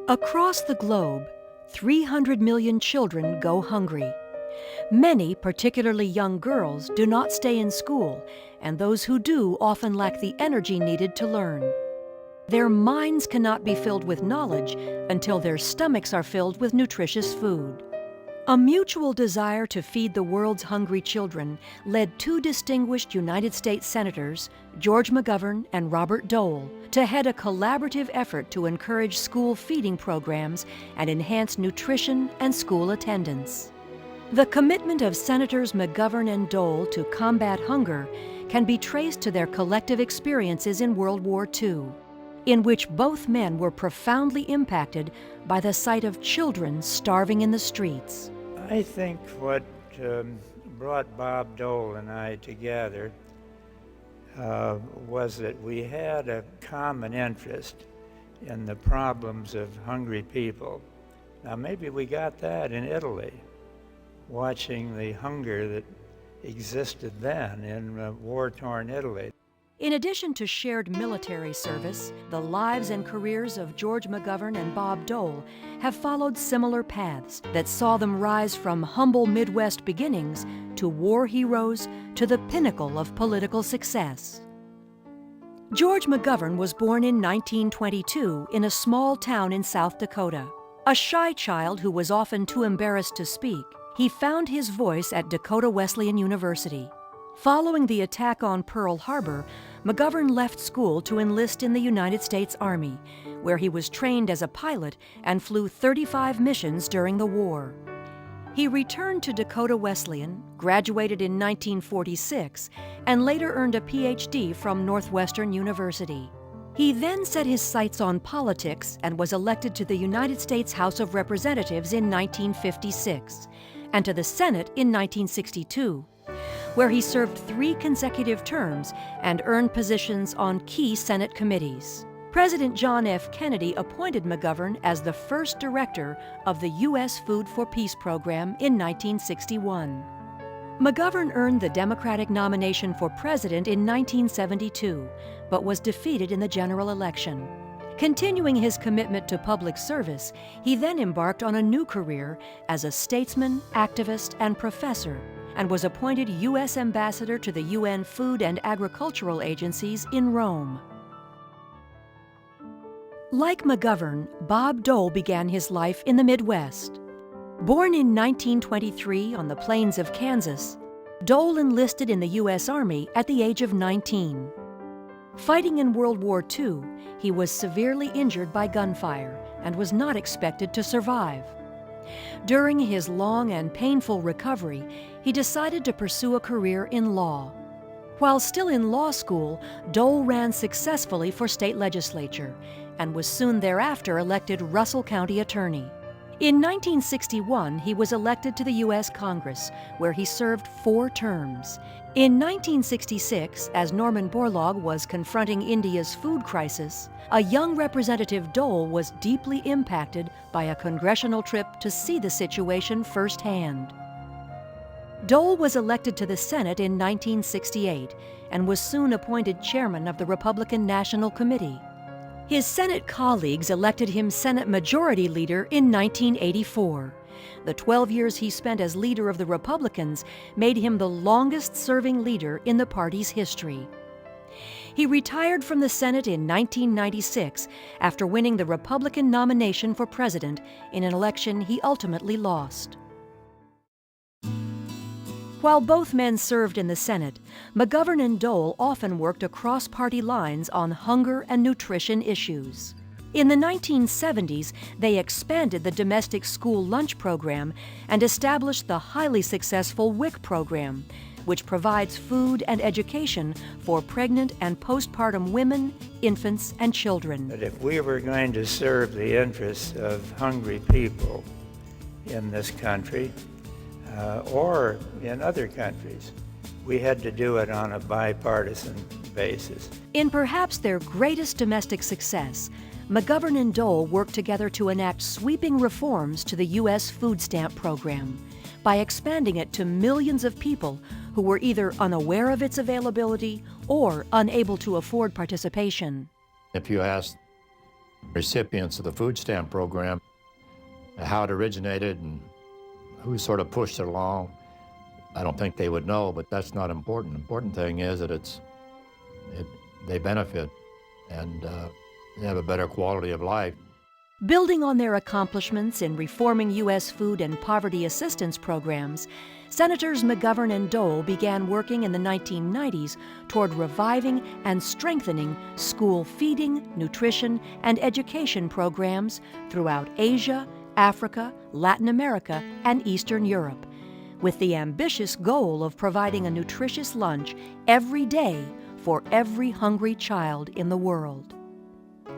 Across the globe, 300 million children go hungry. Many, particularly young girls, do not stay in school, and those who do often lack the energy needed to learn. Their minds cannot be filled with knowledge until their stomachs are filled with nutritious food. A mutual desire to feed the world's hungry children led two distinguished United States Senators, George McGovern and Robert Dole, to head a collaborative effort to encourage school feeding programs and enhance nutrition and school attendance. The commitment of Senators McGovern and Dole to combat hunger can be traced to their collective experiences in World War II, in which both men were profoundly impacted by the sight of children starving in the streets. I think what brought Bob Dole and I together was that we had a common interest in the problems of hungry people. Now, maybe we got that in Italy, watching the hunger that existed then in war-torn Italy. In addition to shared military service, the lives and careers of George McGovern and Bob Dole have followed similar paths that saw them rise from humble Midwest beginnings to war heroes to the pinnacle of political success. George McGovern was born in 1922 in a small town in South Dakota. A shy child who was often too embarrassed to speak, he found his voice at Dakota Wesleyan University. Following the attack on Pearl Harbor, McGovern left school to enlist in the United States Army, where he was trained as a pilot and flew 35 missions during the war. He returned to Dakota Wesleyan, graduated in 1946, and later earned a PhD from Northwestern University. He then set his sights on politics and was elected to the United States House of Representatives in 1956 and to the Senate in 1962. Where he served 3 consecutive terms and earned positions on key Senate committees. President John F. Kennedy appointed McGovern as the first director of the U.S. Food for Peace program in 1961. McGovern earned the Democratic nomination for president in 1972, but was defeated in the general election. Continuing his commitment to public service, he then embarked on a new career as a statesman, activist, and professor, and was appointed U.S. Ambassador to the UN Food and Agricultural Agencies in Rome. Like McGovern, Bob Dole began his life in the Midwest. Born in 1923 on the plains of Kansas, Dole enlisted in the U.S. Army at the age of 19. Fighting in World War II, he was severely injured by gunfire and was not expected to survive. During his long and painful recovery, he decided to pursue a career in law. While still in law school, Dole ran successfully for state legislature and was soon thereafter elected Russell County Attorney. In 1961, he was elected to the U.S. Congress, where he served 4 terms. In 1966, as Norman Borlaug was confronting India's food crisis, a young Representative Dole was deeply impacted by a congressional trip to see the situation firsthand. Dole was elected to the Senate in 1968 and was soon appointed chairman of the Republican National Committee. His Senate colleagues elected him Senate Majority Leader in 1984. The 12 years he spent as leader of the Republicans made him the longest-serving leader in the party's history. He retired from the Senate in 1996 after winning the Republican nomination for president in an election he ultimately lost. While both men served in the Senate, McGovern and Dole often worked across party lines on hunger and nutrition issues. In the 1970s, they expanded the domestic school lunch program and established the highly successful WIC program, which provides food and education for pregnant and postpartum women, infants, and children. But if we were going to serve the interests of hungry people in this country, or in other countries, we had to do it on a bipartisan basis. In perhaps their greatest domestic success, McGovern and Dole worked together to enact sweeping reforms to the U.S. food stamp program by expanding it to millions of people who were either unaware of its availability or unable to afford participation. If you ask recipients of the food stamp program, how it originated and who sort of pushed it along. I don't think they would know, but that's not important. The important thing is that they benefit and they have a better quality of life. Building on their accomplishments in reforming U.S. food and poverty assistance programs, Senators McGovern and Dole began working in the 1990s toward reviving and strengthening school feeding, nutrition, and education programs throughout Asia, Africa, Latin America, and Eastern Europe, with the ambitious goal of providing a nutritious lunch every day for every hungry child in the world.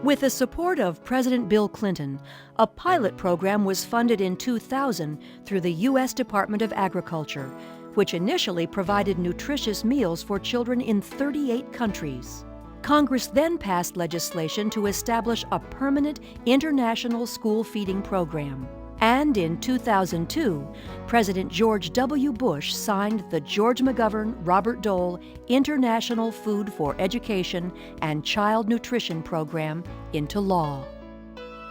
With the support of President Bill Clinton, a pilot program was funded in 2000 through the U.S. Department of Agriculture, which initially provided nutritious meals for children in 38 countries. Congress then passed legislation to establish a permanent international school feeding program. And in 2002, President George W. Bush signed the George McGovern, Robert Dole International Food for Education and Child Nutrition Program into law.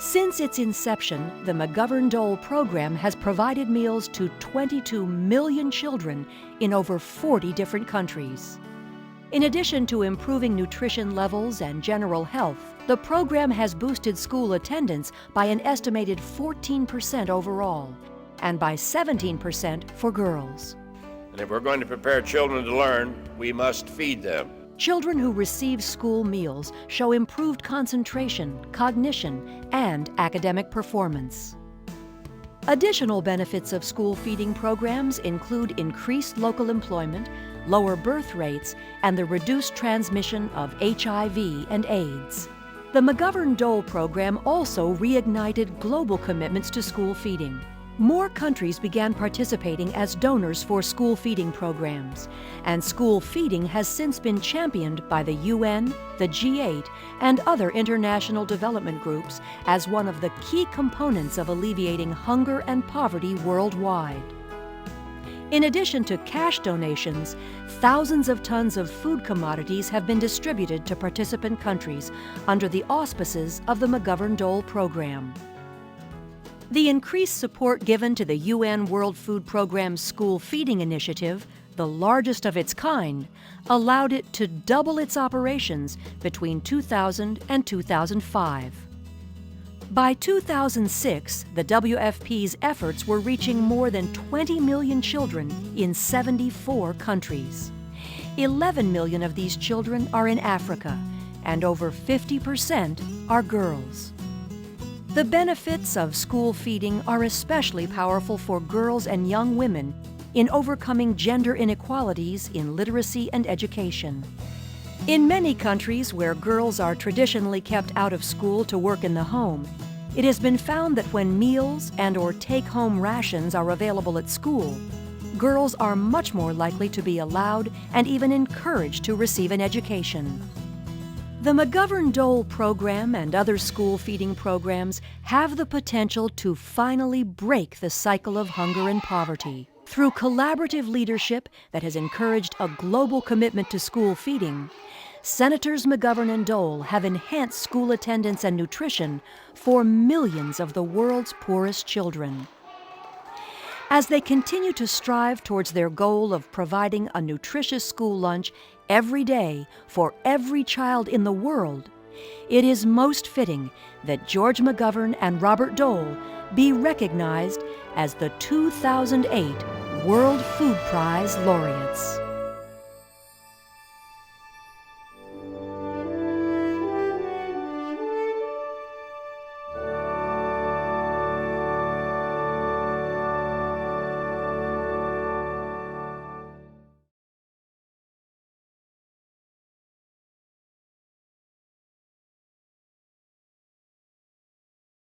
Since its inception, the McGovern-Dole program has provided meals to 22 million children in over 40 different countries. In addition to improving nutrition levels and general health, the program has boosted school attendance by an estimated 14% overall, and by 17% for girls. And if we're going to prepare children to learn, we must feed them. Children who receive school meals show improved concentration, cognition, and academic performance. Additional benefits of school feeding programs include increased local employment, lower birth rates, and the reduced transmission of HIV and AIDS. The McGovern-Dole program also reignited global commitments to school feeding. More countries began participating as donors for school feeding programs, and school feeding has since been championed by the UN, the G8, and other international development groups as one of the key components of alleviating hunger and poverty worldwide. In addition to cash donations, thousands of tons of food commodities have been distributed to participant countries under the auspices of the McGovern-Dole program. The increased support given to the UN World Food Programme's School Feeding Initiative, the largest of its kind, allowed it to double its operations between 2000 and 2005. By 2006, the WFP's efforts were reaching more than 20 million children in 74 countries. 11 million of these children are in Africa, and over 50% are girls. The benefits of school feeding are especially powerful for girls and young women in overcoming gender inequalities in literacy and education. In many countries where girls are traditionally kept out of school to work in the home, it has been found that when meals and/or take-home rations are available at school, girls are much more likely to be allowed and even encouraged to receive an education. The McGovern-Dole program and other school feeding programs have the potential to finally break the cycle of hunger and poverty. Through collaborative leadership that has encouraged a global commitment to school feeding, Senators McGovern and Dole have enhanced school attendance and nutrition for millions of the world's poorest children. As they continue to strive towards their goal of providing a nutritious school lunch every day for every child in the world, it is most fitting that George McGovern and Robert Dole be recognized as the 2008 World Food Prize laureates.